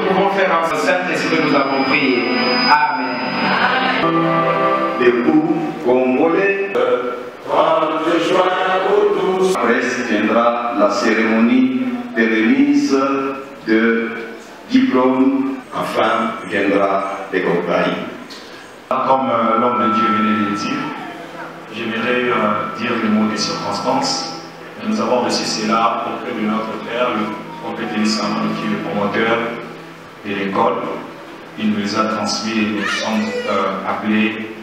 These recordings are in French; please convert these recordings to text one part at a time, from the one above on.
pouvons faire en sorte de ce que nous avons prié. Amen. Debout, congolais. Après viendra la cérémonie de remise de diplôme. Enfin viendra les compagnies. Comme l'homme de Dieu venait de le dire, j'aimerais dire le mot des circonstances. Nous avons reçu cela auprès de notre Père, le prophète Elisama, qui est le promoteur de l'école. Il nous les a transmis et nous sommes appelés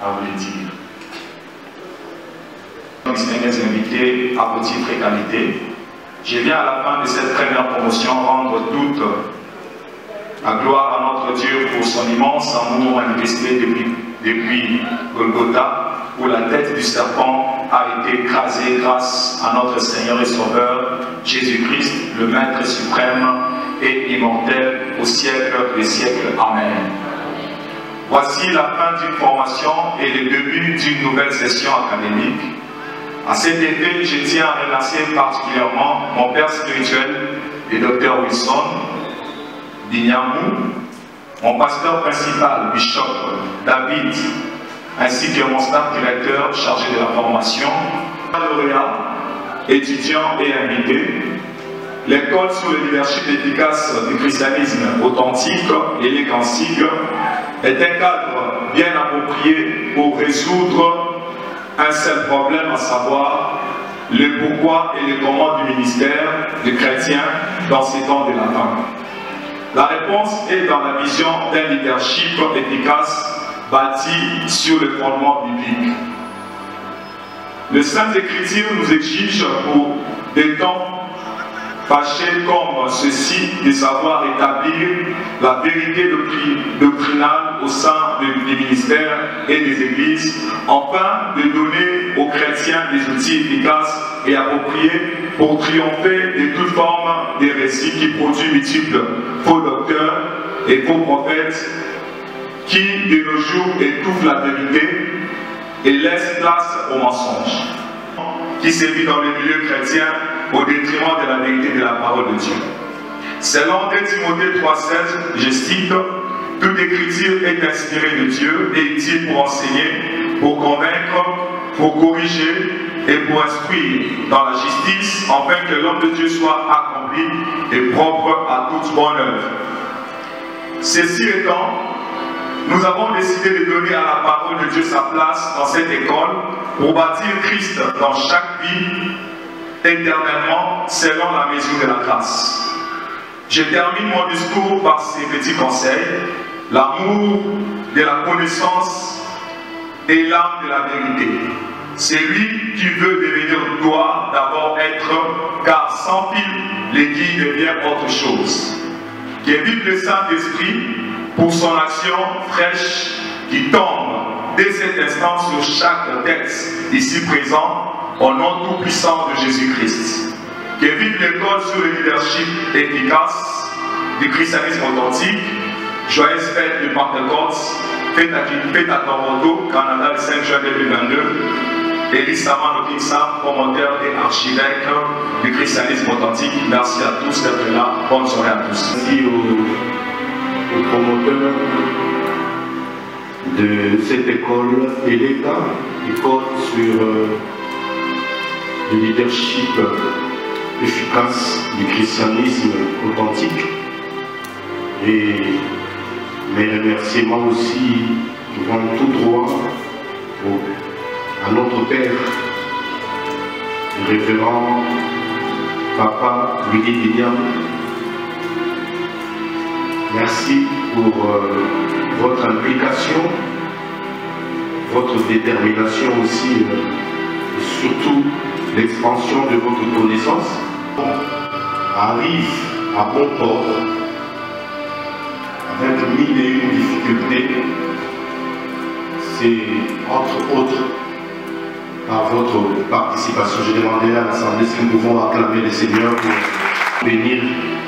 à vous les dire. Mes invités à titre et qualité, je viens à la fin de cette première promotion rendre toute la gloire à notre Dieu pour son immense amour manifesté depuis Golgotha, où la tête du serpent a été écrasée grâce à notre Seigneur et Sauveur, Jésus-Christ, le Maître suprême et immortel au siècle des siècles. Amen. Voici la fin d'une formation et le début d'une nouvelle session académique. À cet effet, je tiens à remercier particulièrement mon père spirituel, le Dr Wilson Dinyamou, mon pasteur principal, Bishop David, ainsi que mon staff directeur chargé de la formation, lauréats, étudiants et invités. L'école sous le leadership efficace du christianisme authentique et légancible est un cadre bien approprié pour résoudre un seul problème, à savoir le pourquoi et le comment du ministère des chrétiens dans ces temps de la fin. La réponse est dans la vision d'un leadership efficace bâti sur le fondement biblique. Les Saintes Écritures nous exigent pour des temps fâchés comme ceci de savoir établir la vérité doctrinale au sein des ministères et des églises, afin de donner aux chrétiens des outils efficaces et appropriés pour triompher de toute forme des récits qui produisent multiples faux docteurs et faux prophètes qui, de nos jours, étouffent la vérité et laissent place au mensonge, qui sévit dans le milieu chrétien au détriment de la vérité de la parole de Dieu. Selon 2 Timothée 3,16, je cite, « Toute écriture est inspirée de Dieu et utile pour enseigner, pour convaincre, pour corriger et pour instruire dans la justice, afin que l'homme de Dieu soit accompli et propre à toute bonne œuvre. » Ceci étant, nous avons décidé de donner à la parole de Dieu sa place dans cette école pour bâtir Christ dans chaque vie éternellement selon la mesure de la grâce. Je termine mon discours par ces petits conseils. L'amour de la connaissance est l'âme de la vérité. Celui qui veut devenir doit d'abord être, car sans fil, l'aiguille devient autre chose. Que vive le Saint-Esprit pour son action fraîche qui tombe dès cet instant sur chaque texte ici présent, au nom tout-puissant de Jésus-Christ. Que vive l'école sous le leadership efficace du christianisme authentique. Joyeuse fête de Pentecôte, fête à Toronto, Canada, le 5 juin 2022. Elisama Nokinsam, promoteur et archevêque du christianisme authentique. Merci à tous d'être là. Bonne soirée à tous. Merci aux promoteurs de cette école et l'État, école sur le leadership efficace du christianisme authentique. Et mes remerciements aussi vont tout droit à notre Père, le révérend Papa Willy Dinyam. Merci pour votre implication, votre détermination aussi, et surtout l'expansion de votre connaissance. Arrive à bon port avec mille et une difficultés. C'est entre autres par votre participation. Je demandais à l'Assemblée si nous pouvons acclamer le Seigneur pour bénir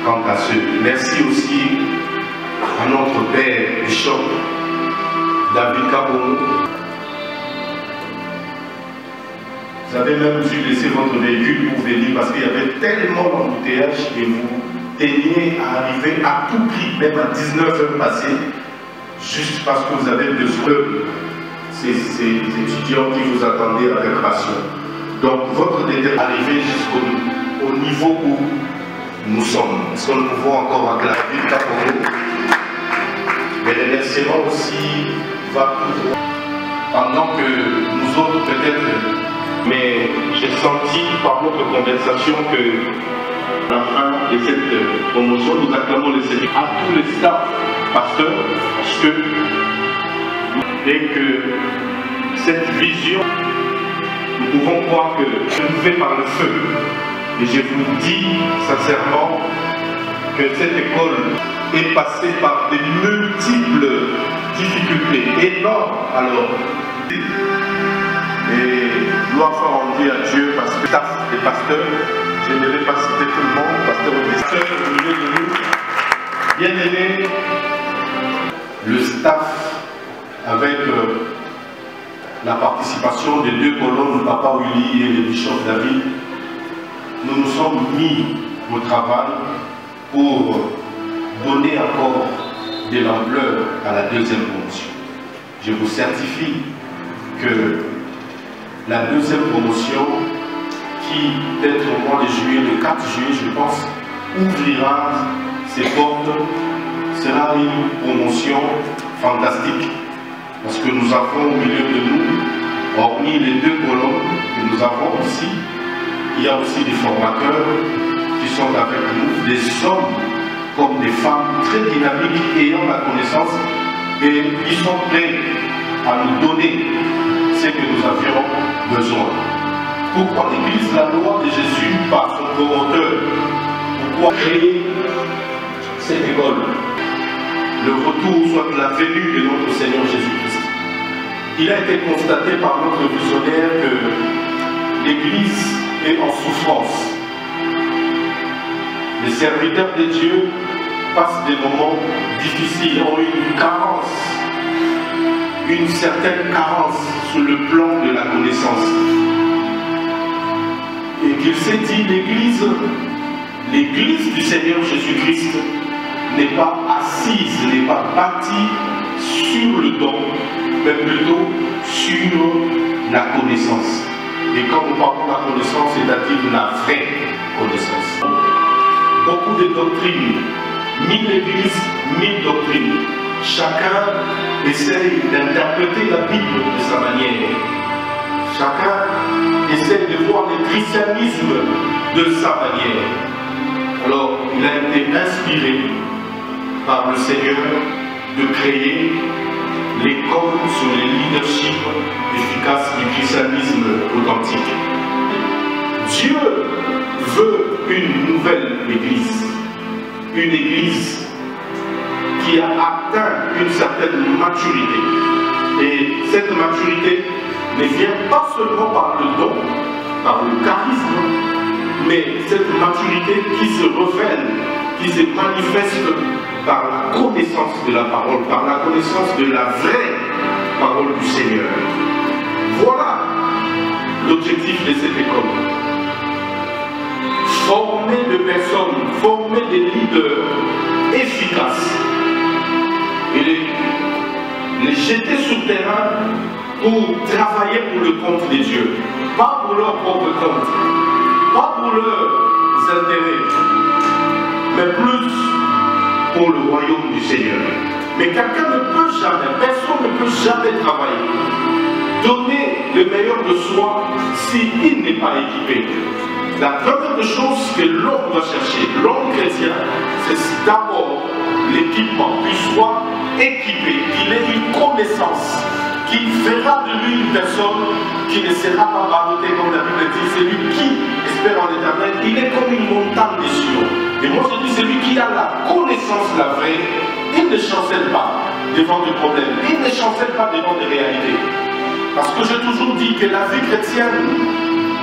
quant à ceux. Merci aussi à notre Père Bishop David Kabono. Vous avez même dû laisser votre véhicule pour venir parce qu'il y avait tellement d'embouteillage et vous teniez à arriver à tout prix, même à 19h passées, juste parce que vous avez besoin de ces étudiants qui vous attendaient avec passion. Donc votre détermination est arrivée jusqu'au niveau où nous sommes. Est-ce que nous pouvons encore acclamer pour nous? Mais les remerciements aussi va pouvoir, pendant que nous autres peut-être, mais j'ai senti par notre conversation que à la fin de cette promotion, nous acclamons le Seigneur à tous les staffs, pasteurs, parce que dès que cette vision, nous pouvons croire que je vais par le feu. Et je vous dis sincèrement que cette école est passée par de multiples difficultés énormes alors. Et gloire soit rendue à Dieu parce que staff des pasteurs, je ne vais pas citer tout le monde, pasteur au milieu de nous, bien aimé, le staff avec la participation des deux colonnes, Papa Willy et le bishop David, nous nous sommes mis au travail pour donner encore de l'ampleur à la deuxième promotion. Je vous certifie que la deuxième promotion, qui peut-être au mois de juillet, le 4 juillet je pense, ouvrira ses portes, sera une promotion fantastique. Parce que nous avons au milieu de nous, hormis les deux colonnes que nous avons ici, il y a aussi des formateurs qui sont avec nous, des hommes comme des femmes très dynamiques ayant la connaissance et qui sont prêts à nous donner ce que nous avions besoin. Pourquoi l'Église, la loi de Jésus par son promoteur? Pourquoi créer cette école? Le retour, soit la venue de notre Seigneur Jésus-Christ. Il a été constaté par notre visionnaire que l'Église est en souffrance. Les serviteurs de Dieu passent des moments difficiles, ont une carence, une certaine carence sur le plan de la connaissance. Et qu'il s'est dit, l'Église du Seigneur Jésus-Christ n'est pas assise, n'est pas bâtie sur le don, mais plutôt sur la connaissance. Et quand nous parlons de la connaissance, c'est-à-dire la vraie connaissance. Beaucoup de doctrines, 1000 églises, 1000 doctrines. Chacun essaye d'interpréter la Bible de sa manière. Chacun essaie de voir le christianisme de sa manière. Alors, il a été inspiré par le Seigneur de créer l'école sur le leadership efficace du christianisme authentique. Dieu veut une nouvelle église, une église qui a atteint une certaine maturité. Et cette maturité ne vient pas seulement par le don, par le charisme, mais cette maturité qui se révèle, qui se manifeste par la connaissance de la parole, par la connaissance de la vraie parole du Seigneur. Voilà l'objectif de cette école. Former des personnes, former des leaders efficaces et les jeter sur le terrain pour travailler pour le compte de Dieu, pas pour leur propre compte, pas pour leurs intérêts, mais plus pour le royaume du Seigneur. Mais quelqu'un ne peut jamais, personne ne peut jamais travailler, donner le meilleur de soi s'il n'est pas équipé. La première chose que l'homme doit chercher, l'homme chrétien, c'est d'abord l'équipement, qu'il soit équipé, qu'il ait une connaissance, qui fera de lui une personne qui ne sera pas barottée, comme la Bible dit. Celui qui espère en l'éternel, il est comme une montagne de Sion. Et moi je dis, celui qui a la connaissance, la vraie, il ne chancelle pas devant des problèmes, il ne chancelle pas devant des réalités. Parce que j'ai toujours dit que la vie chrétienne,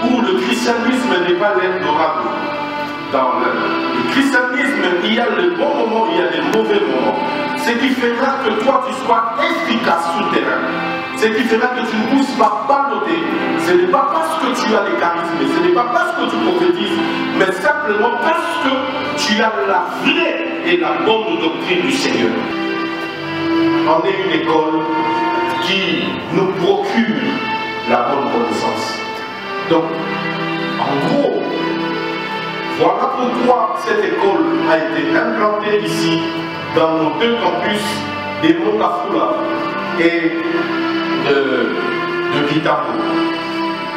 où le christianisme n'est pas l'Eldorado. Dans le christianisme, il y a le bon moment, il y a des mauvais moments. ce qui fera que toi tu sois efficace sur le terrain. Ce qui fera que tu ne pousses pas balloter. Ce n'est pas parce que tu as les charismes, ce n'est pas parce que tu prophétises, mais simplement parce que tu as la vraie et la bonne doctrine du Seigneur. On est une école qui nous procure la bonne connaissance. Donc, en gros, voilà pourquoi cette école a été implantée ici, dans nos deux campus, des Montafula et de Kitamo.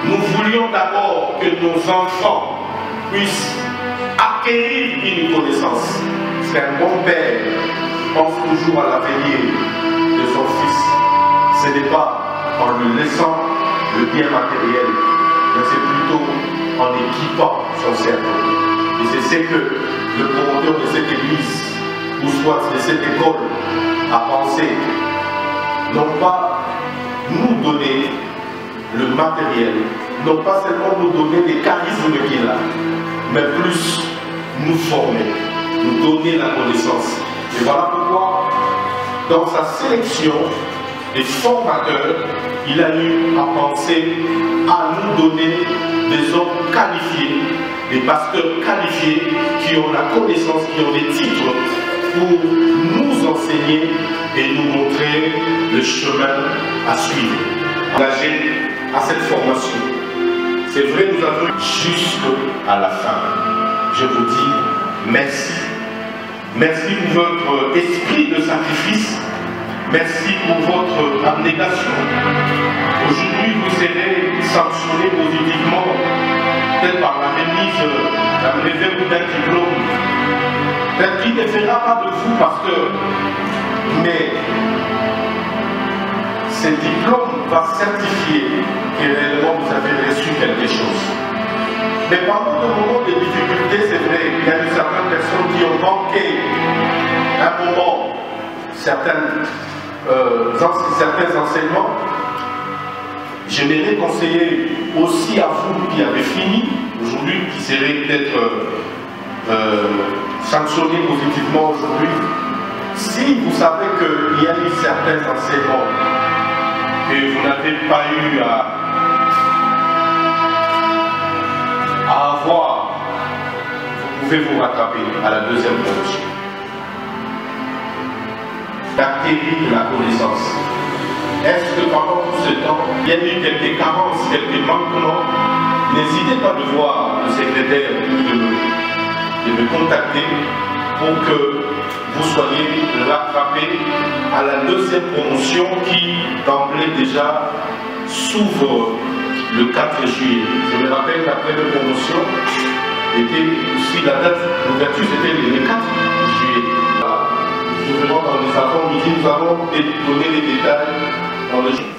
Nous voulions d'abord que nos enfants puissent acquérir une connaissance. C'est un bon père pense toujours à l'avenir de son fils. Ce n'est pas en lui laissant le bien matériel, mais c'est plutôt en équipant son cerveau. Et c'est ce que le promoteur de cette église, ou soit de cette école, a pensé. Non pas nous donner le matériel, non pas seulement nous donner les charismes qu'il a, mais plus nous former, nous donner la connaissance. Et voilà pourquoi, dans sa sélection des formateurs, il a eu à penser à nous donner des hommes qualifiés, des pasteurs qualifiés qui ont la connaissance, qui ont des titres pour nous enseigner et nous montrer le chemin à suivre. Engagé à cette formation. C'est vrai, nous avons jusqu'à la fin. Je vous dis merci. Merci pour votre esprit de sacrifice. Merci pour votre abnégation. Aujourd'hui, vous serez sanctionné positivement, peut-être par la remise d'un diplôme. Peut-être qu'il ne fera pas de vous, pasteur, mais ce diplôme va certifier que réellement vous avez reçu quelque chose. Mais pendant le moment de difficulté, c'est vrai, il y a eu certaines personnes qui ont manqué un moment certains enseignements. J'aimerais conseiller aussi à vous qui avez fini aujourd'hui, qui serez peut-être sanctionnés positivement aujourd'hui, si vous savez qu'il y a eu certains enseignements que vous n'avez pas eu à avoir, vous pouvez vous rattraper à la deuxième promotion. D'acquérir la connaissance. Est-ce que pendant tout ce temps, il y a eu quelques carences, quelques manquements? N'hésitez pas de voir le secrétaire de me contacter pour que vous soyez rattrapés à la deuxième promotion qui, d'emblée déjà, s'ouvre le 4 juillet. Je me rappelle la première promotion était aussi la date d'ouverture, c'était le 4 juillet. Justement, dans les avant-midi, nous avons donné les détails dans le jour.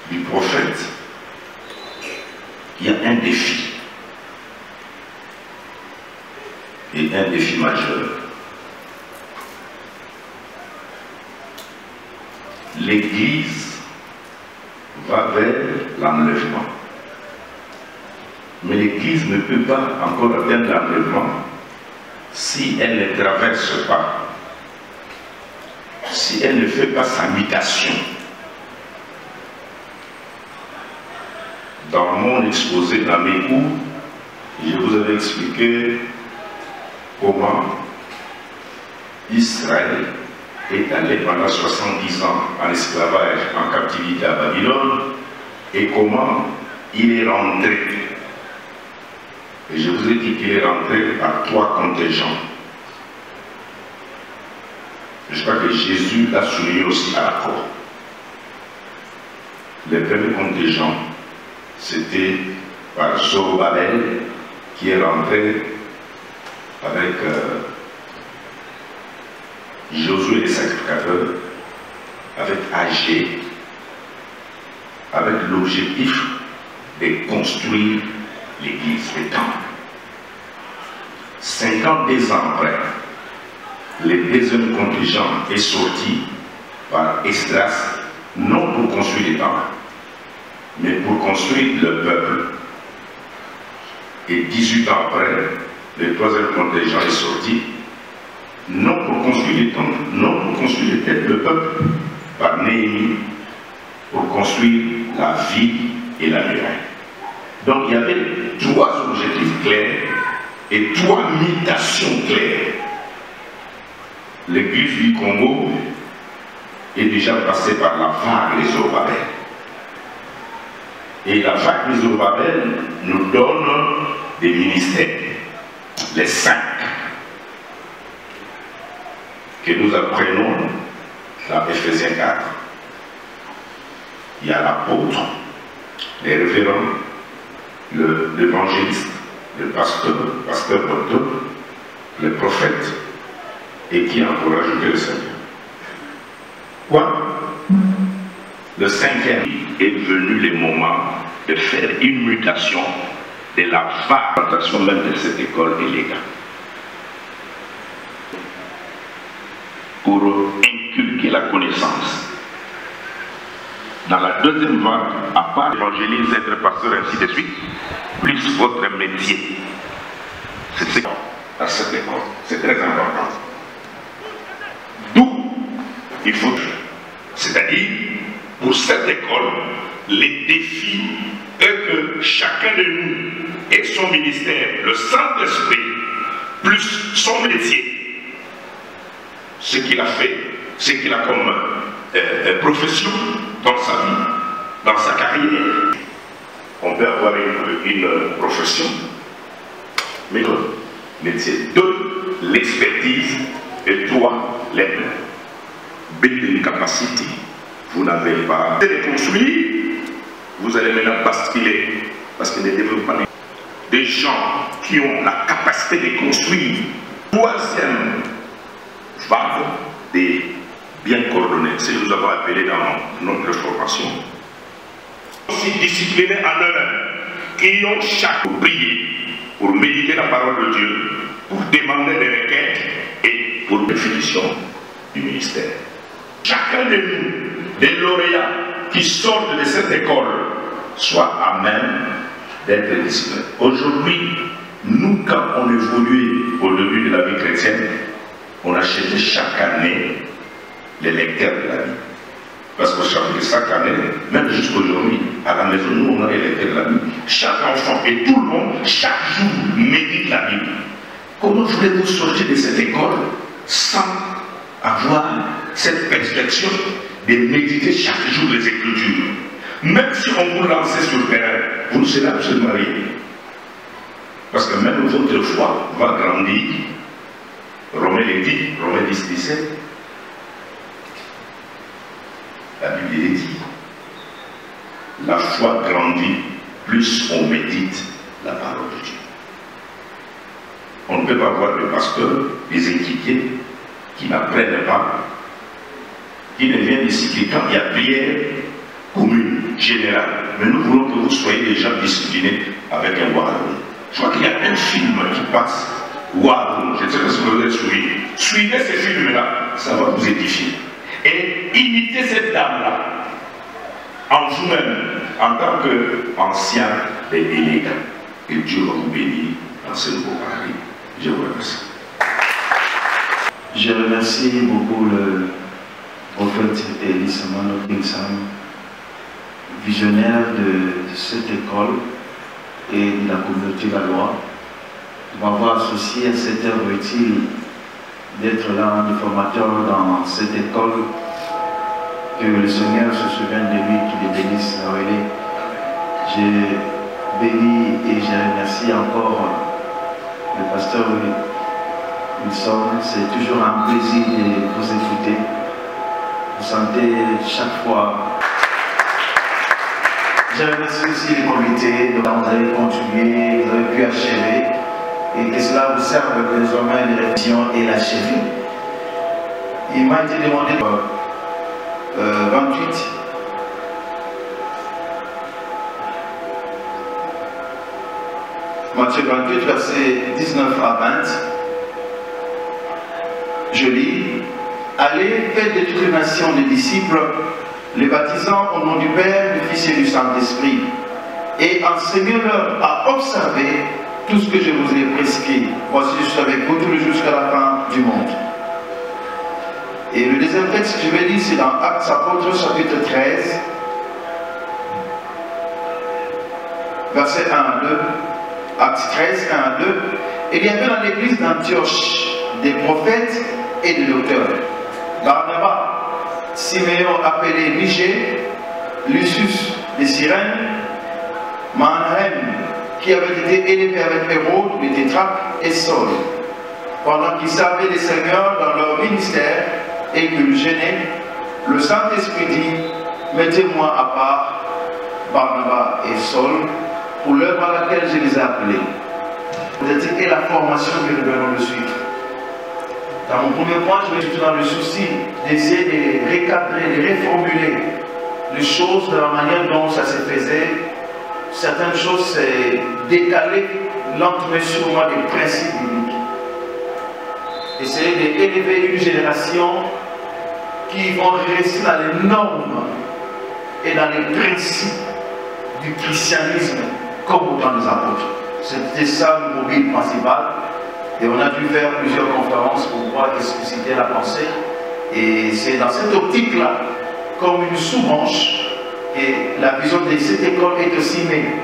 Du prophète, il y a un défi. Et un défi majeur. L'Église va vers l'enlèvement. Mais l'Église ne peut pas encore atteindre l'enlèvement si elle ne traverse pas, si elle ne fait pas sa mutation. Dans mon exposé dans mes cours, je vous avais expliqué comment Israël est allé pendant 70 ans en esclavage, en captivité à Babylone, et comment il est rentré. Et je vous ai dit qu'il est rentré par 3 contingents. Je crois que Jésus l'a souligné aussi à la croix. Le premier contingent, c'était par Zorobabel, qui est rentré avec Josué les sacrificateurs, avec Agé, avec l'objectif de construire l'église, le temple. 52 ans après, le deuxième contingent est sorti par Esdras, non pour construire le temple, mais pour construire le peuple. Et 18 ans après, le troisième contingent est sorti, non pour construire les temples, non pour construire les têtes, le peuple, par Néhémie, pour construire la ville et la muraille. Donc il y avait 3 objectifs clairs et 3 mutations claires. L'église du Congo est déjà passée par la vague des Zorobabel. Et la vague des Zorobabel nous donne des ministères, les 5, que nous apprenons dans Ephésiens 4. Il y a l'apôtre, les révérends, l'évangéliste, le pasteur docteur, le prophète, et qui a encore ajouté le Seigneur. Quoi? Le 5e est venu le moment de faire une mutation de la variation même de cette école illégale. Pour inculquer la connaissance. Dans la deuxième vague, à part évangéliste, être pasteur, ainsi de suite, plus votre métier. C'est ce à cette école. C'est très important. D'où il faut, c'est-à-dire, pour cette école, les défis est que chacun de nous ait son ministère, le Saint-Esprit, plus son métier. Ce qu'il a fait, ce qu'il a comme profession dans sa vie, dans sa carrière. On peut avoir une profession, mais le métier. 2, l'expertise. Et 3, l'aide. Building capacity. Vous n'avez pas de construire, vous allez maintenant basculer, parce que les développements, des gens qui ont la capacité de construire. 3e vague des bien coordonnés, c'est ce que nous avons appelé dans notre formation. Aussi disciplinés en eux-mêmes, qui ont chaque prié pour méditer la parole de Dieu, pour demander des requêtes et pour définition du ministère. Chacun de nous, des lauréats qui sortent de cette école, soit à même d'être disciplinés. Aujourd'hui, nous, quand on évoluait au début de la vie chrétienne, on achetait chaque année les lecteurs de la Bible. Parce que chaque année, même jusqu'aujourd'hui, à la maison, nous, on a les lecteurs de la Bible. Chaque enfant et tout le monde, chaque jour, médite la Bible. Comment voulez-vous sortir de cette école sans avoir cette perspective de méditer chaque jour les Écritures? Même si on vous lançait sur le terrain, vous ne serez absolument rien. Parce que même votre foi va grandir. Romains 10, 17. La Bible dit, la foi grandit, plus on médite la parole de Dieu. On ne peut pas voir le pasteur, les équipiers, qui n'apprennent pas, qui ne viennent ici que quand il y a prière commune, générale. Mais nous voulons que vous soyez déjà disciplinés avec un war room. Je crois qu'il y a un film qui passe, War Room, je ne sais pas si vous avez suivi. Suivez ce film-là, ça va vous édifier. Et imitez cette dame-là, en vous-même, en tant qu'ancien et élégant. Et Dieu va vous bénir dans ce nouveau paradis. Je vous remercie. Je remercie beaucoup le prophète Elie Samano Kingsam, visionnaire de cette école et de la communauté galloise, de m'avoir associé à cette œuvre utile d'être là, de formateur dans cette école, que le Seigneur se souvienne de lui, qu'il le bénisse, la relais. Je bénis et je remercie encore le pasteur Wilson. C'est toujours un plaisir de vous écouter. Vous sentez chaque fois. Je remercie aussi les comités, dont vous avez continué, vous avez pu achever, et que cela vous serve désormais de révision et l'achever. Il m'a été demandé 28. Matthieu 28, verset 19 à 20. Je lis, allez, faites de toutes les nations des disciples, les baptisant au nom du Père, du Fils et du Saint-Esprit, et enseignez-leur à observer tout ce que je vous ai prescrit. Voici, je suis avec vous tous les jours jusqu'à la fin du monde. Et le deuxième texte que je vais lire, c'est dans Actes apôtres, chapitre 13, verset 1 à 2. Actes 13, 1 à 2. Il y avait dans l'église d'Antioche des prophètes et des docteurs. Barnabas, Siméon appelé Niger, Lucius de Cyrène, Manahem, qui avait été élevé avec Hérode, le tétrarque, et Saul. Pendant qu'ils servaient les seigneurs dans leur ministère et qu'ils gênaient, le Saint-Esprit dit, mettez-moi à part Barnabas et Saul pour l'œuvre à laquelle je les ai appelés. Vous indiquez la formation que nous devons le suivre. Dans mon premier point, je vais être dans le souci d'essayer de recadrer, de reformuler les choses de la manière dont ça se faisait. Certaines choses, c'est décaler lentement mais sûrement des principes bibliques. Essayer d'élever une génération qui vont rester dans les normes et dans les principes du christianisme comme au temps des apôtres. C'était ça le mobile principal. Et on a dû faire plusieurs conférences pour pouvoir expliciter la pensée. Et c'est dans cette optique-là, comme une sous-branche, que la vision de cette école est aussi née,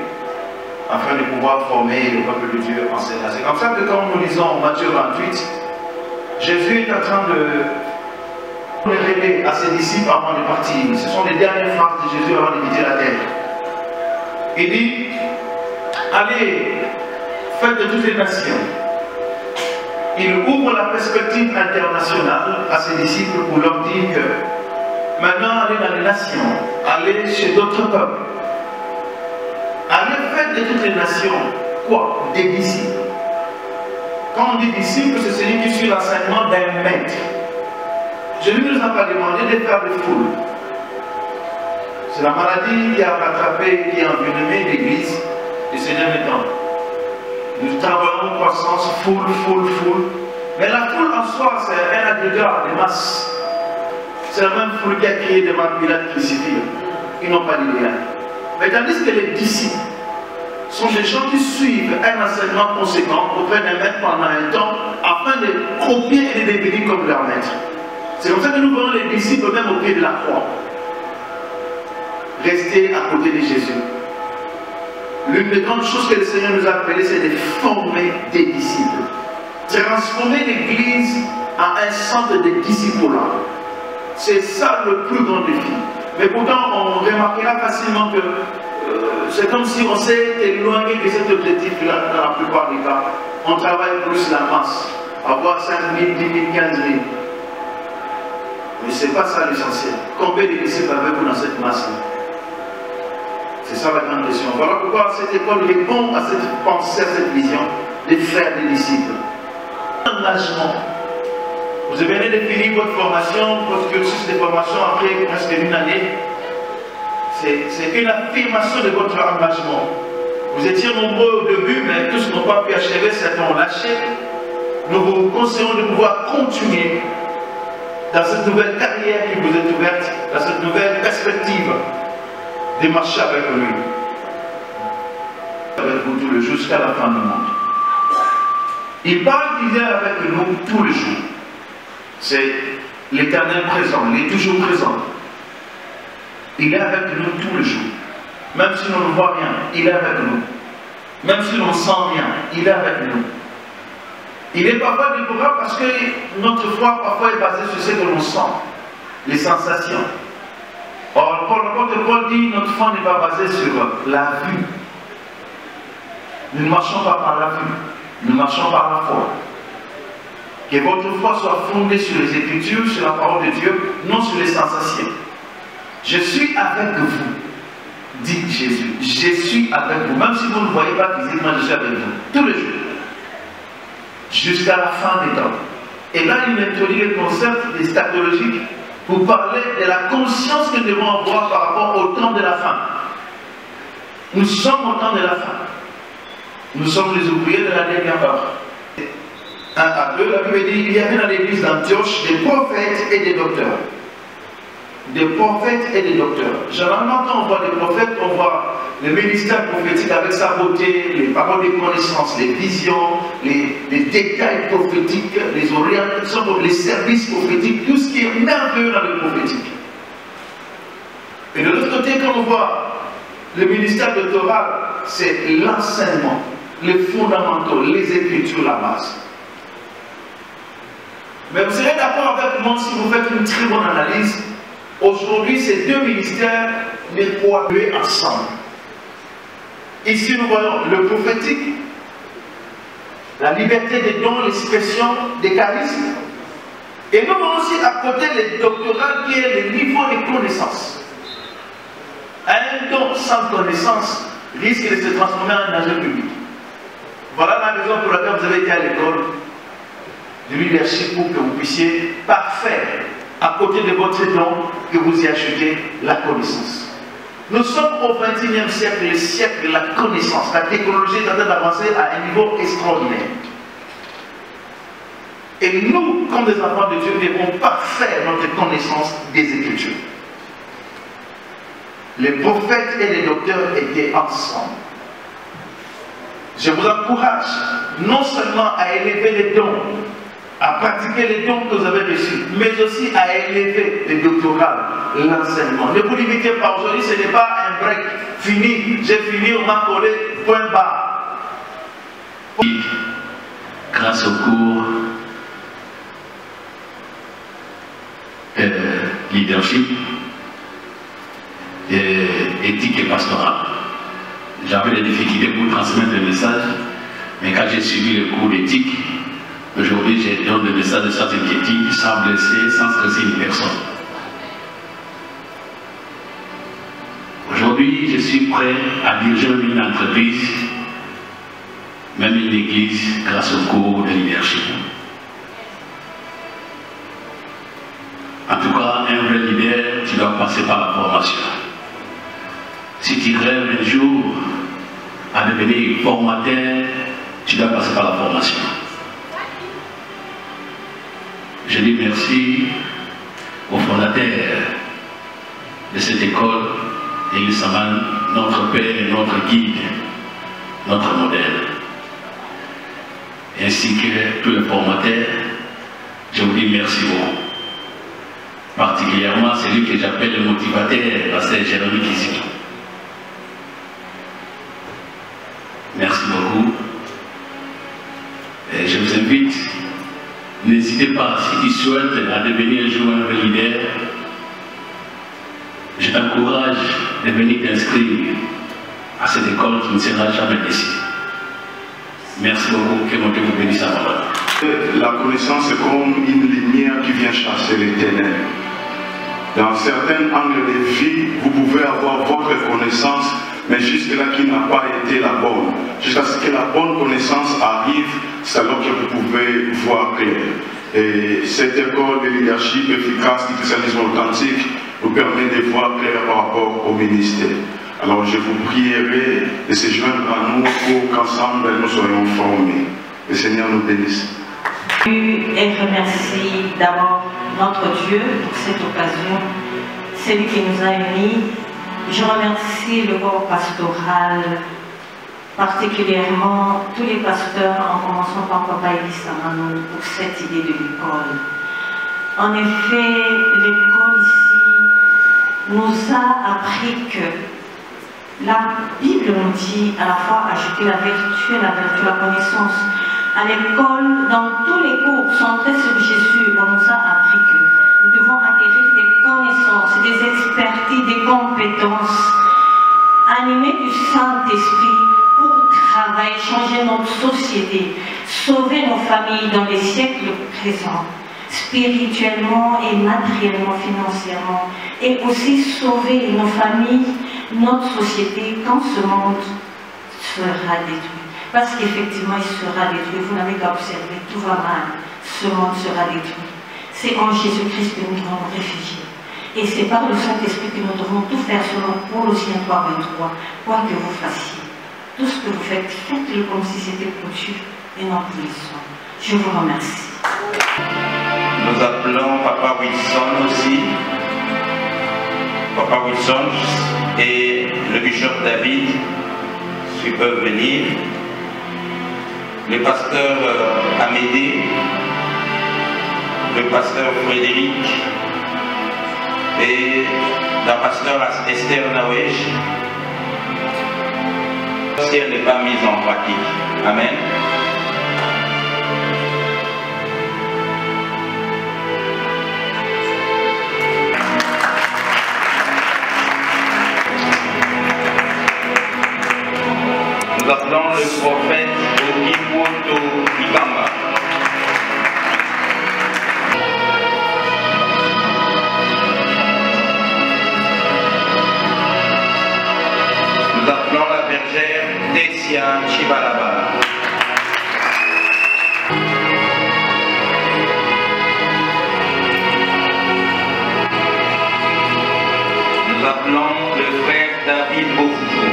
afin de pouvoir former le peuple de Dieu en celle-là. C'est comme ça que quand nous lisons Matthieu 28, Jésus est en train de révéler à ses disciples avant de partir. Ce sont les dernières phrases de Jésus avant de quitter la terre. Il dit, allez, faites de toutes les nations. Il ouvre la perspective internationale à ses disciples pour leur dire que maintenant, allez dans les nations, allez chez d'autres peuples. Allez, faites de toutes les nations, quoi? Des disciples. Quand on dit disciple, c'est celui qui suit l'enseignement d'un maître. Jésus ne nous a pas demandé de faire des foules. C'est la maladie qui a rattrapé, qui a envenimé l'Église de ces derniers temps. Nous travaillons en croissance, foule. Mais la foule en soi, c'est un agrégat de masse. C'est la même foule qui a créé des Pilate crucifiés. Ils n'ont pas d'idéal. Mais tandis que les disciples sont des gens qui suivent un enseignement conséquent auprès d'un maître pendant un temps afin de copier et de devenir comme leur maître. C'est comme ça que nous voyons les disciples même au pied de la croix. Rester à côté de Jésus. L'une des grandes choses que le Seigneur nous a appelées, c'est de former des disciples. Transformer l'Église en un centre de disciples-là. C'est ça le plus grand défi. Mais pourtant, on remarquera facilement que c'est comme si on s'est éloigné de cet objectif-là dans la plupart des cas. On travaille plus la masse. Avoir 5 000, 10 000, 15 000. Mais ce n'est pas ça l'essentiel. Combien de disciples avez-vous dans cette masse-là? C'est ça la grande question. Voilà pourquoi cette école répond à cette pensée, à cette vision de faire des disciples. Engagement. Vous venez de finir votre formation, votre cursus de formation après presque une année. C'est une affirmation de votre engagement. Vous étiez nombreux au début, mais tous n'ont pas pu achever, certains ont lâché. Nous vous conseillons de pouvoir continuer dans cette nouvelle carrière qui vous est ouverte, dans cette nouvelle perspective de marcher avec lui. Avec vous tout le jour jusqu'à la fin du monde. Il parle qu'il est avec nous tous les jours. C'est l'Éternel présent, il est toujours présent. Il est avec nous tous les jours. Même si l'on ne voit rien, il est avec nous. Même si l'on ne sent rien, il est avec nous. Il est parfois découvert parce que notre foi parfois est basée sur ce que l'on sent, les sensations. Or, l'apôtre Paul dit notre foi n'est pas basée sur la vue. Nous ne marchons pas par la vue, nous marchons par la foi. Que votre foi soit fondée sur les Écritures, sur la parole de Dieu, non sur les sensations. Je suis avec vous, dit Jésus. Je suis avec vous. Même si vous ne voyez pas physiquement, je suis avec vous. Tous les jours. Jusqu'à la fin des temps. Et là, il introduit le concept eschatologique pour parler de la conscience que nous devons avoir par rapport au temps de la fin. Nous sommes au temps de la fin. Nous sommes les ouvriers de la dernière heure. 1 à 2, la Bible dit, il y avait dans l'église d'Antioche des prophètes et des docteurs. Des prophètes et des docteurs. Généralement, quand on voit des prophètes, on voit le ministère prophétique avec sa beauté, les paroles de connaissance, les visions, les détails prophétiques, les orientations, les services prophétiques, tout ce qui est merveilleux dans le prophétique. Et de l'autre côté, quand on voit le ministère doctoral, c'est l'enseignement, les fondamentaux, les écritures, la base. Mais vous serez d'accord avec moi si vous faites une très bonne analyse. Aujourd'hui, ces deux ministères les coaguler ensemble. Ici, nous voyons le prophétique, la liberté des dons, l'expression des charismes. Et nous voyons aussi à côté le doctoral qui est le niveau de connaissance. Un don sans connaissance risque de se transformer en agent public. Voilà la raison pour laquelle vous avez été à l'école de leadership pour que vous puissiez parfaire à côté de votre don que vous y ajoutez la connaissance. Nous sommes au XXIe siècle, le siècle de la connaissance. La technologie est en train d'avancer à un niveau extraordinaire. Et nous, comme des enfants de Dieu, devons parfaire notre connaissance des Écritures. Les prophètes et les docteurs étaient ensemble. Je vous encourage non seulement à élever les dons, à pratiquer les dons que vous avez reçus, mais aussi à élever le doctorat, l'enseignement. Ne vous limitez pas aujourd'hui, ce n'est pas un break. Fini, j'ai fini, on m'a collé, point barre. Grâce au cours leadership, éthique et pastorale. J'avais des difficultés pour transmettre le message, mais quand j'ai suivi le cours d'éthique, aujourd'hui j'ai donné des messages de certaines éthiques sans blesser, sans stresser une personne. Aujourd'hui, je suis prêt à diriger une entreprise, même une église, grâce au cours de leadership. En tout cas, un vrai leader, tu dois passer par la formation. Si tu rêves un jour à devenir formateur, tu dois passer par la formation. Je dis merci au fondateur de cette école, Élie Saman, notre père, notre guide, notre modèle, ainsi que tous les formateurs. Je vous dis merci beaucoup. Particulièrement celui que j'appelle le motivateur, Pasteur Jérémy Kiziki. Merci beaucoup. Et je vous invite, n'hésitez pas, si tu souhaites à devenir un jour un vrai leader, je t'encourage de venir t'inscrire à cette école qui ne sera jamais décidée. Merci beaucoup, que mon Dieu vous bénisse à vous. La connaissance est comme une lumière qui vient chasser les ténèbres. Dans certains angles de vie, vous pouvez avoir votre connaissance, mais jusque-là qui n'a pas été la bonne. Jusqu'à ce que la bonne connaissance arrive, c'est alors que vous pouvez voir clair. Et cette école de leadership efficace, du christianisme authentique, nous permet de voir clair par rapport au ministère. Alors je vous prierai de se joindre à nous pour qu'ensemble nous soyons formés. Le Seigneur nous bénisse. Et remercie d'abord notre Dieu pour cette occasion, celui qui nous a unis. Je remercie le corps pastoral, particulièrement tous les pasteurs, en commençant par Papa Élie Saman, pour cette idée de l'école. En effet, l'école ici nous a appris que la Bible nous dit à la fois ajouter la vertu, la connaissance. À l'école, dans tous les cours centrés sur Jésus, on nous a appris que nous devons acquérir des connaissances, des expertises, des compétences, animées du Saint-Esprit pour travailler, changer notre société, sauver nos familles dans les siècles présents, spirituellement et matériellement, financièrement, et aussi sauver nos familles, notre société quand ce monde sera détruit. Parce qu'effectivement, il sera détruit. Vous n'avez qu'à observer, tout va mal. Ce monde sera détruit. C'est en Jésus-Christ que nous devons nous réfugier. Et c'est par le Saint-Esprit que nous devons tout faire selon Colossiens 3:23. Quoi que vous fassiez, tout ce que vous faites, faites-le comme si c'était pour Dieu et non pour les hommes. Je vous remercie. Nous appelons Papa Wilson aussi. Papa Wilson et le bishop David, s'ils peuvent venir, le pasteur Amédée, le pasteur Frédéric et la pasteur Esther Nawesh, si elle n'est pas mise en pratique. Amen. Nous appelons le prophète Okimoto Ikamba. Nous appelons la bergère Tessia Chibalaba. Nous appelons le frère David Bofoufou.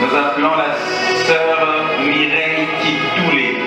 Nous appelons la sœur Mireille Kitoulé.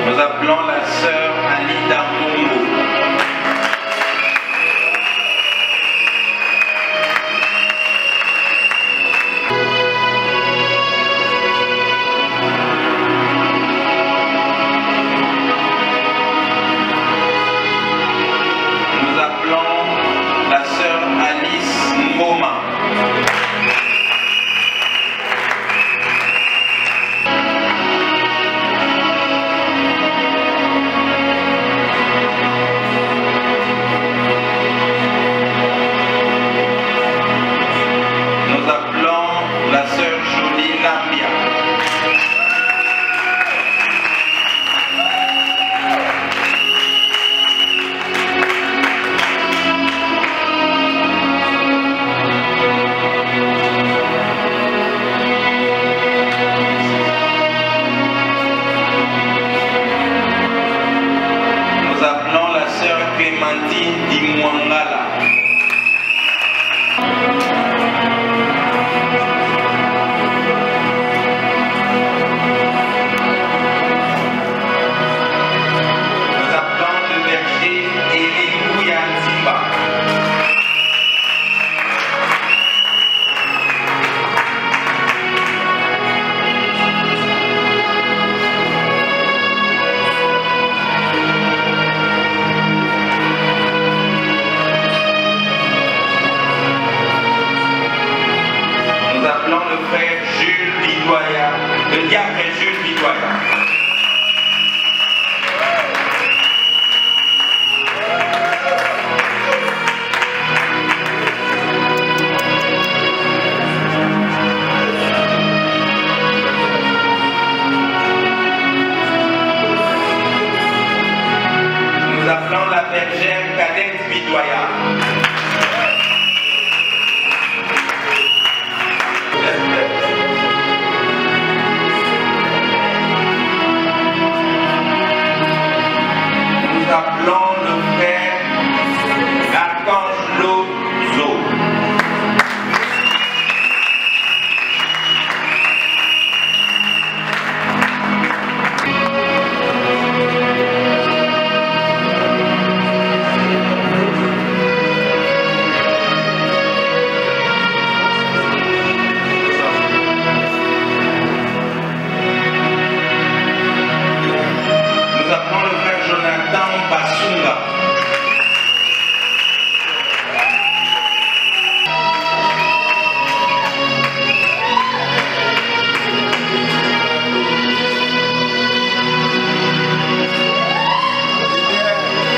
Nous appelons la sœur Anita Mombo. Nous appelons la sœur Alice Mboma. Nous appelons la sœur Jolie Lambia. Nous appelons la sœur Clémentine Dimwangala. Nous appelons le berger Elie Simba. Nous appelons le frère Jules Bidoya, le diacre Jules Bidoya. Nous appelons la bergère Cadette Bidoya. Nous appelons le frère l'archange Lozo. Nous appelons le frère Jonathan Bassunga.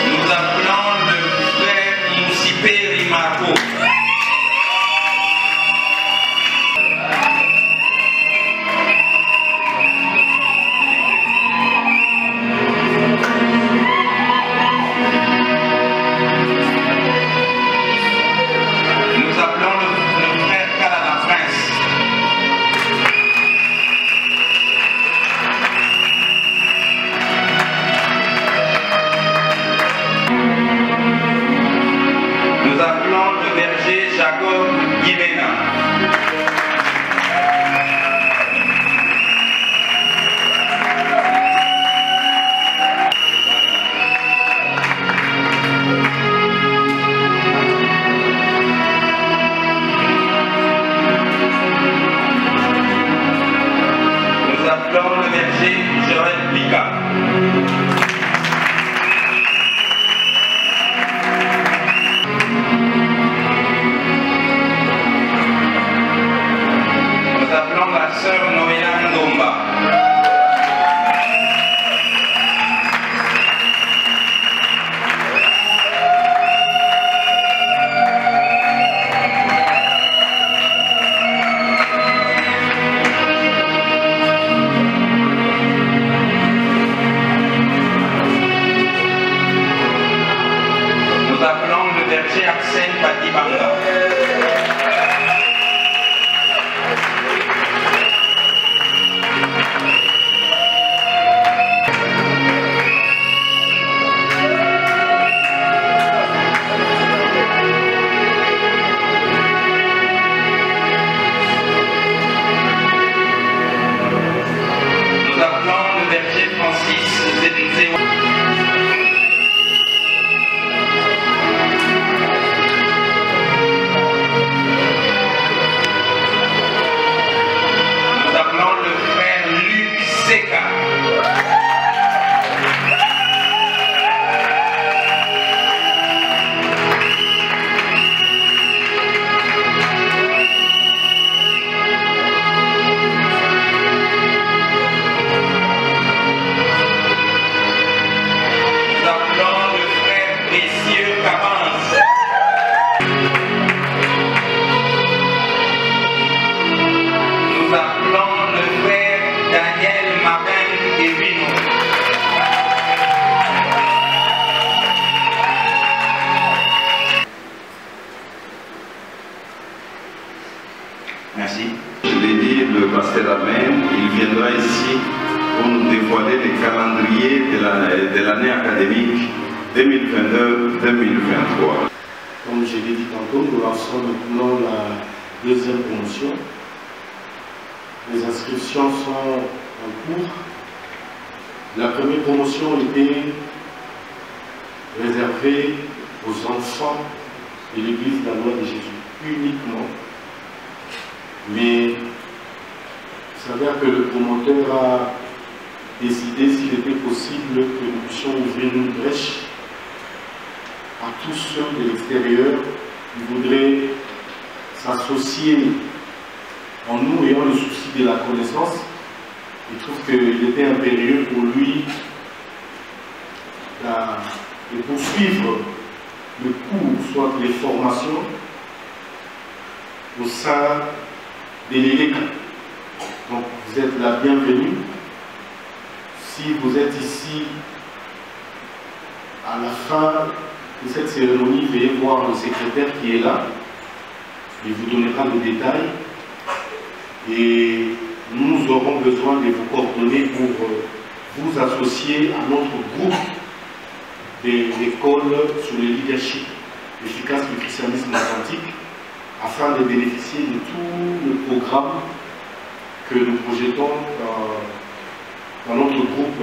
Nous appelons le frère Moussipé Rimako. appelons le berger Jacob Guimena. Nous appelons le berger Joël Pika. Nous appelons la sœur Noéla Ndomba. Nous appelons le berger Arsène Patibanga. Nous appelons le berger Francis Zézéwa. Nous appelons le frère Luc Seka. Nous appelons le frère Précieux Cabance. Nous appelons le frère Daniel Marin Evino. Merci. Je l'ai dit, le pasteur Amen, il viendra ici pour nous dévoiler le calendrier de l'année académique 2022-2023. Comme je l'ai dit tantôt, nous lançons maintenant la deuxième promotion. Les inscriptions sont en cours. La première promotion était réservée aux enfants de l'Église de la Loi de Jésus, uniquement. Mais il s'avère que le promoteur a décidé s'il était possible que nous puissions ouvrir une brèche à tous ceux de l'extérieur qui voudraient s'associer en nous ayant le souci de la connaissance. Il trouve qu'il était impérieux pour lui de poursuivre le cours, soit les formations au sein de l'ELECA. Donc vous êtes la bienvenue. Si vous êtes ici à la fin de cette cérémonie, veuillez voir le secrétaire qui est là. Il vous donnera le détail. Et nous aurons besoin de vos coordonnées pour vous associer à notre groupe de l'école sur le leadership efficace du christianisme authentique afin de bénéficier de tout le programme que nous projetons dans notre groupe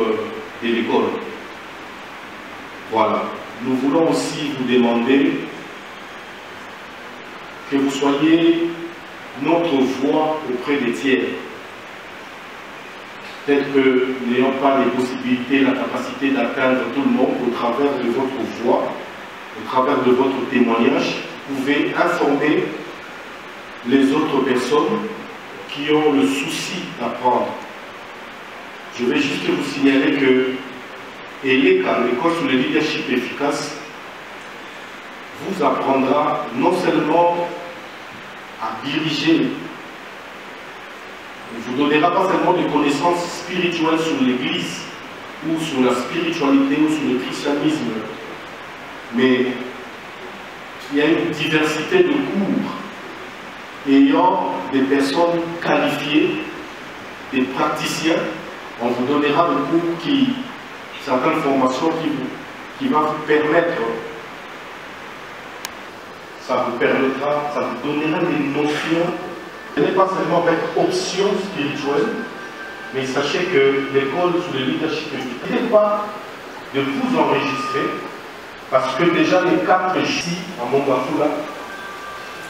de l'école. Voilà. Nous voulons aussi vous demander que vous soyez notre voix auprès des tiers. Peut-être que nous n'ayons pas les possibilités, la capacité d'atteindre tout le monde au travers de votre voix, au travers de votre témoignage. Vous pouvez informer les autres personnes qui ont le souci d'apprendre. Je vais juste vous signaler que ELECA, l'école sur le leadership efficace, vous apprendra non seulement à diriger, vous donnera pas seulement des connaissances spirituelles sur l'Église ou sur la spiritualité ou sur le christianisme, mais il y a une diversité de cours ayant des personnes qualifiées, des praticiens. On vous donnera des cours certaines formations qui vont vous permettre ça vous permettra, ça vous donnera des notions. Ce n'est pas seulement être option spirituelle, mais sachez que l'école sous le leadership n'est pas de vous enregistrer, parce que déjà les 4 ici, à Mongafula,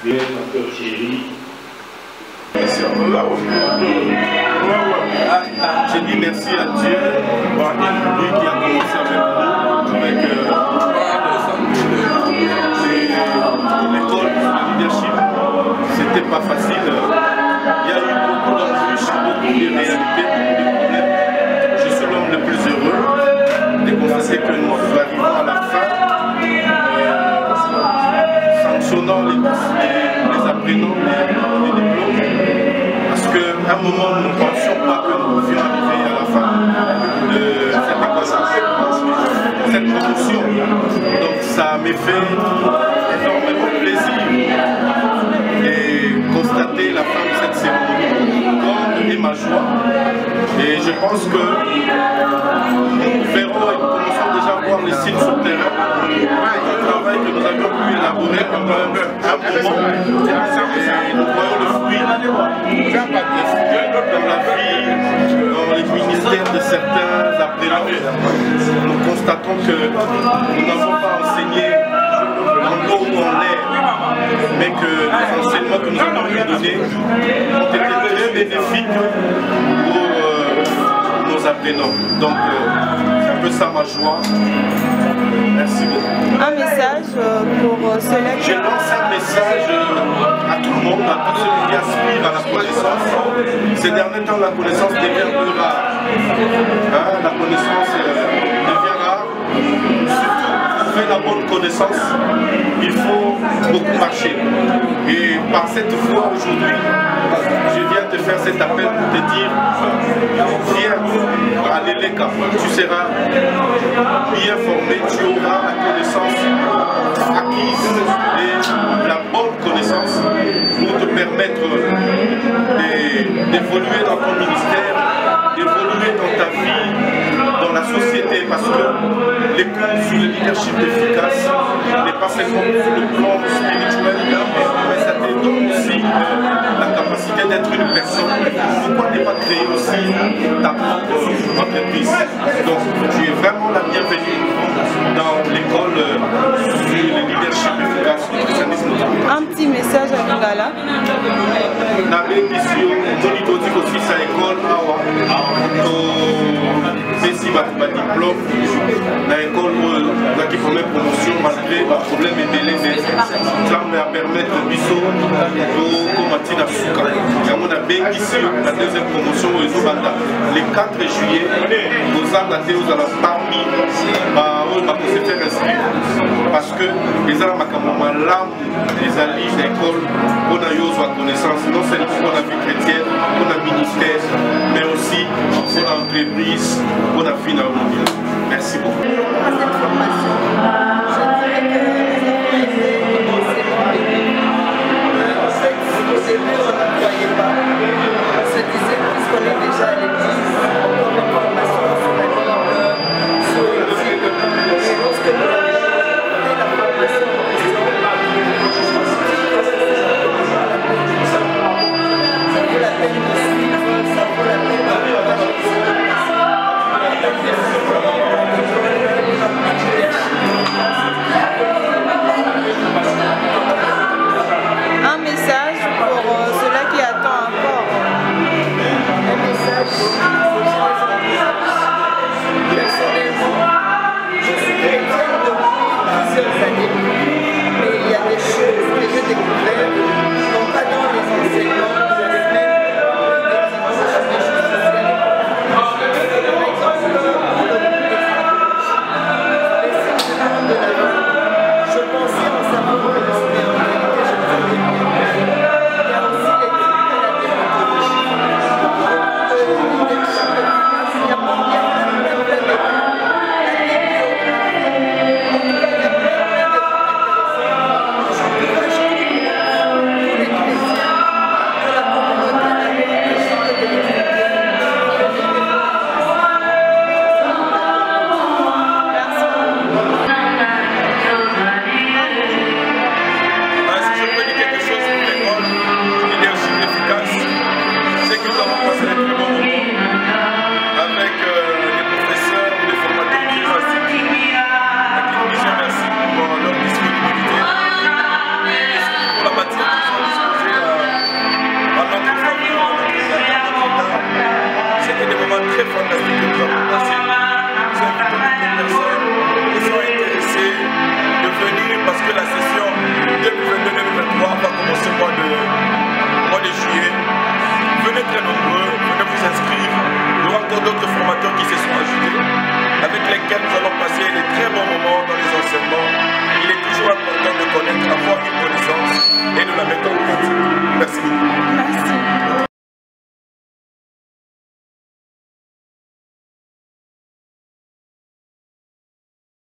le pasteur Thierry. J'ai dit merci à Dieu, lui qui a commencé avec l'école de leadership. C'était pas facile. Il y a eu beaucoup d'embûches, beaucoup de réalités, beaucoup de problèmes. Je suis l'homme le plus heureux de constater que nous arrivons à la fin, sanctionnant les apprenants, les diplômes. Parce qu'à un moment, nous ne pensions pas que nous pouvions arriver à la fin de cette promotion. Donc ça m'a fait énormément plaisir de constater la fin de cette cérémonie, comme et ma joie. Et je pense que nous verrons et nous commençons déjà à voir les signes sur le terrain. Le travail que nous avions pu élaborer pendant un moment, et nous voyons le fruit dans la vie, dans les ministères de certains apprenants. Nous constatons que nous n'avons pas enseigné en l'eau ou en l'air, mais que les enseignements que nous avons pu donner ont été très bénéfiques pour nos apprenants. Donc c'est un peu ça ma joie. Merci beaucoup. Un message pour ceux-là qui... Je lance un message à tout le monde, à tous ceux qui aspirent à la connaissance. Ces derniers temps, la connaissance devient un peu rare. La connaissance devient rare. Surtout, pour faire la bonne connaissance, il faut beaucoup marcher. Et par cette voie aujourd'hui, je viens te faire cet appel pour te dire, viens à l'ELECA, tu seras bien formé, tu auras la connaissance acquise et la bonne connaissance pour te permettre d'évoluer dans ton ministère, d'évoluer dans ta vie, dans la société, parce que les cours sur le leadership efficace n'est pas seulement sur le plan spirituel, mais ça te donne aussi la capacité d'être une personne. Pourquoi ne pas créer aussi ta propre entreprise? Donc tu es vraiment la bienvenue dans l'école sur le leadership efficace du christianisme. Un petit message à Lingala. Aussi sa école Messi va diplôme na école qui promet promotion malgré le problème ébélé, mais ça va permettre biso de Matina Souka. On a bénéficié la deuxième promotion le 4 juillet aux Ardatés, aux Arabes parmi se faire inscrire parce que les Arabes les alliés d'école on a eu la connaissance non seulement pour la vie chrétienne, pour le ministère, mais aussi pour l'entreprise, pour la finale mondiale. Merci beaucoup. Cette formation, je dirais que les Africains en fait, au début, on ne croyait pas. On se disait, puisqu'on est déjà à l'église, encore une formation sur la leader, sur l'éthique. Et lorsque nous avons fait la formation en question, ça vaut la peine de suivre, ça vaut la peine de l'enseignement, il est toujours important de connaître, avoir une connaissance et de la mettre en pratique. Merci beaucoup. Merci.